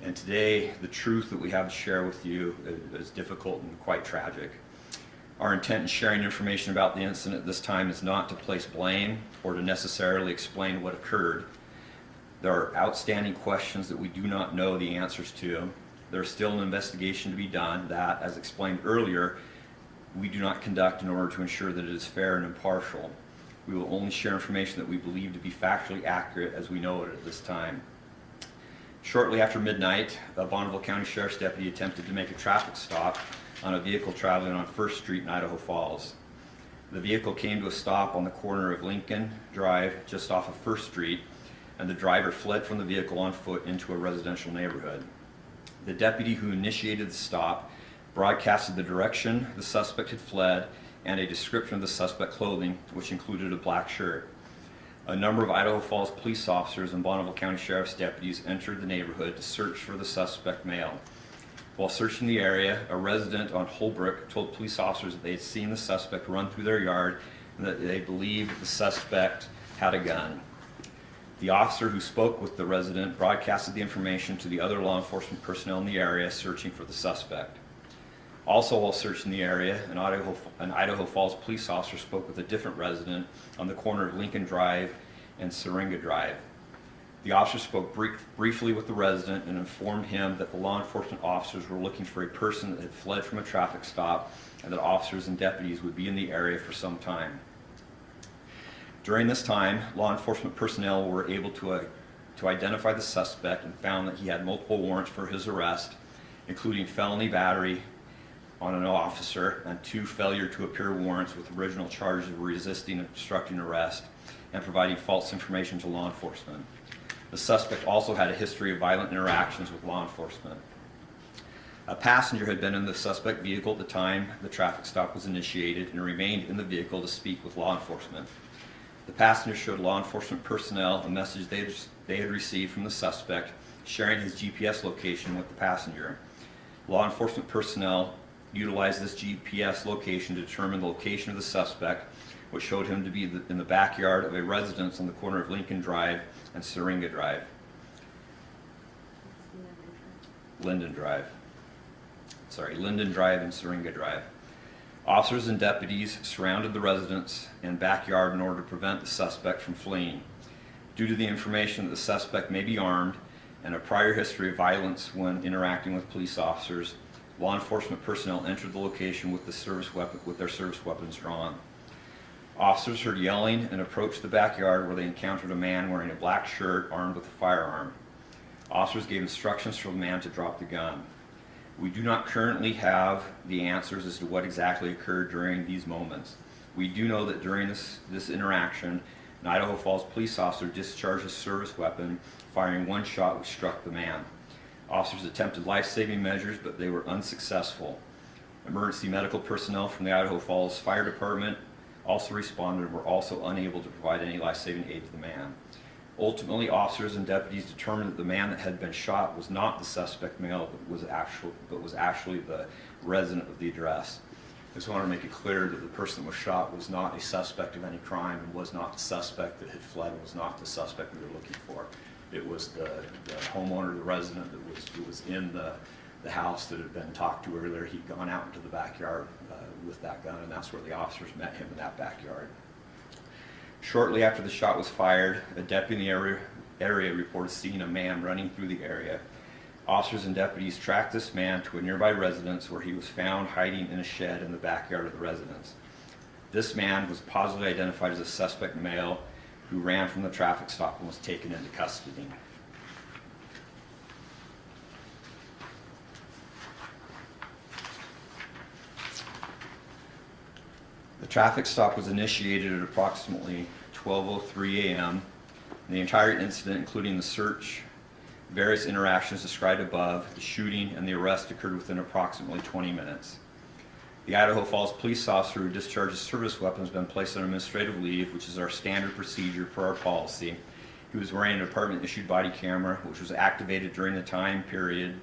And today, the truth that we have to share with you is difficult and quite tragic. Our intent in sharing information about the incident at this time is not to place blame or to necessarily explain what occurred. There are outstanding questions that we do not know the answers to. There's still an investigation to be done that, as explained earlier, we do not conduct in order to ensure that it is fair and impartial. We will only share information that we believe to be factually accurate as we know it at this time. Shortly after midnight, a Bonneville County Sheriff's deputy attempted to make a traffic stop on a vehicle traveling on 1st Street in Idaho Falls. The vehicle came to a stop on the corner of Lincoln Drive just off of 1st Street, and the driver fled from the vehicle on foot into a residential neighborhood. The deputy who initiated the stop broadcasted the direction the suspect had fled and a description of the suspect's clothing, which included a black shirt. A number of Idaho Falls police officers and Bonneville County Sheriff's deputies entered the neighborhood to search for the suspect male. While searching the area, a resident on Holbrook told police officers that they had seen the suspect run through their yard and that they believed the suspect had a gun. The officer who spoke with the resident broadcasted the information to the other law enforcement personnel in the area searching for the suspect. Also, while searching the area, an Idaho Falls police officer spoke with a different resident on the corner of Lincoln Drive and Syringa Drive. The officer spoke briefly with the resident and informed him that the law enforcement officers were looking for a person that had fled from a traffic stop and that officers and deputies would be in the area for some time. During this time, law enforcement personnel were able to identify the suspect and found that he had multiple warrants for his arrest, including felony battery on an officer and 2 failure to appear warrants with original charges of resisting and obstructing arrest and providing false information to law enforcement. The suspect also had a history of violent interactions with law enforcement. A passenger had been in the suspect vehicle at the time the traffic stop was initiated and remained in the vehicle to speak with law enforcement. The passenger showed law enforcement personnel a message they had received from the suspect, sharing his GPS location with the passenger. Law enforcement personnel utilized this GPS location to determine the location of the suspect, which showed him to be in the backyard of a residence on the corner of Lincoln Drive and Syringa Drive. Linden Drive and Syringa Drive. Officers and deputies surrounded the residence and backyard in order to prevent the suspect from fleeing. Due to the information that the suspect may be armed and a prior history of violence when interacting with police officers, law enforcement personnel entered the location with their service weapons drawn. Officers heard yelling and approached the backyard where they encountered a man wearing a black shirt armed with a firearm. Officers gave instructions for the man to drop the gun. We do not currently have the answers as to what exactly occurred during these moments. We do know that during this interaction, an Idaho Falls police officer discharged a service weapon, firing 1 shot which struck the man. Officers attempted life-saving measures, but they were unsuccessful. Emergency medical personnel from the Idaho Falls Fire Department also responded and were also unable to provide any life-saving aid to the man. Ultimately, officers and deputies determined that the man that had been shot was not the suspect male, but was actually the resident of the address. I just want to make it clear that the person that was shot was not a suspect of any crime and was not the suspect that had fled, was not the suspect we were looking for. It was the homeowner, the resident who was in the house that had been talked to earlier. He'd gone out into the backyard with that gun, and that's where the officers met him, in that backyard. Shortly after the shot was fired, a deputy in the area reported seeing a man running through the area. Officers and deputies tracked this man to a nearby residence where he was found hiding in a shed in the backyard of the residence. This man was positively identified as a suspect male who ran from the traffic stop and was taken into custody. The traffic stop was initiated at approximately 12:03 a.m. The entire incident, including the search, various interactions described above, the shooting, and the arrest occurred within approximately 20 minutes. The Idaho Falls police officer who discharged his service weapon has been placed on administrative leave, which is our standard procedure per our policy. He was wearing an department-issued body camera, which was activated during the time period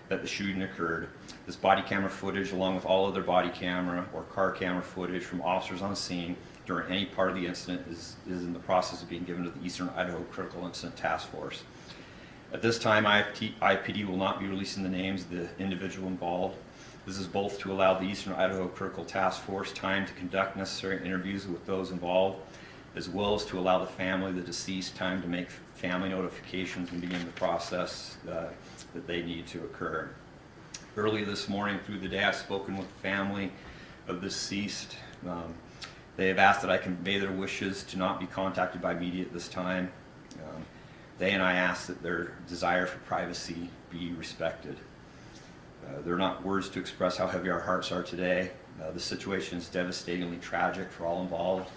that the shooting occurred. This body camera footage, along with all other body camera or car camera footage from officers on scene during any part of the incident, is in the process of being given to the Eastern Idaho Critical Incident Task Force. At this time, IPD will not be releasing the names of the individual involved. This is both to allow the Eastern Idaho Critical Task Force time to conduct necessary interviews with those involved, as well as to allow the family of the deceased time to make family notifications and begin the process that they need to occur. Early this morning through the day, I've spoken with the family of the deceased. They have asked that I convey their wishes to not be contacted by media at this time. They and I ask that their desire for privacy be respected. They're not words to express how heavy our hearts are today. The situation is devastatingly tragic for all involved.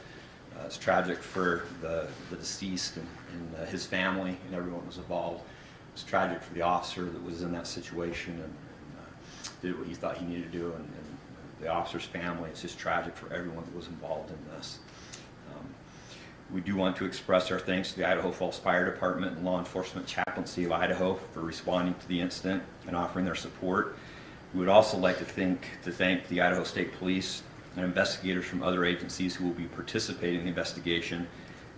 It's tragic for the deceased and his family and everyone who was involved. It's tragic for the officer that was in that situation and did what he thought he needed to do, and the officer's family. It's just tragic for everyone that was involved in this. We do want to express our thanks to the Idaho Falls Fire Department and Law Enforcement Chaplaincy of Idaho for responding to the incident and offering their support. We would also like to thank the Idaho State Police and investigators from other agencies who will be participating in the investigation,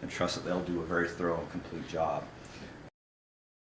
and trust that they'll do a very thorough and complete job.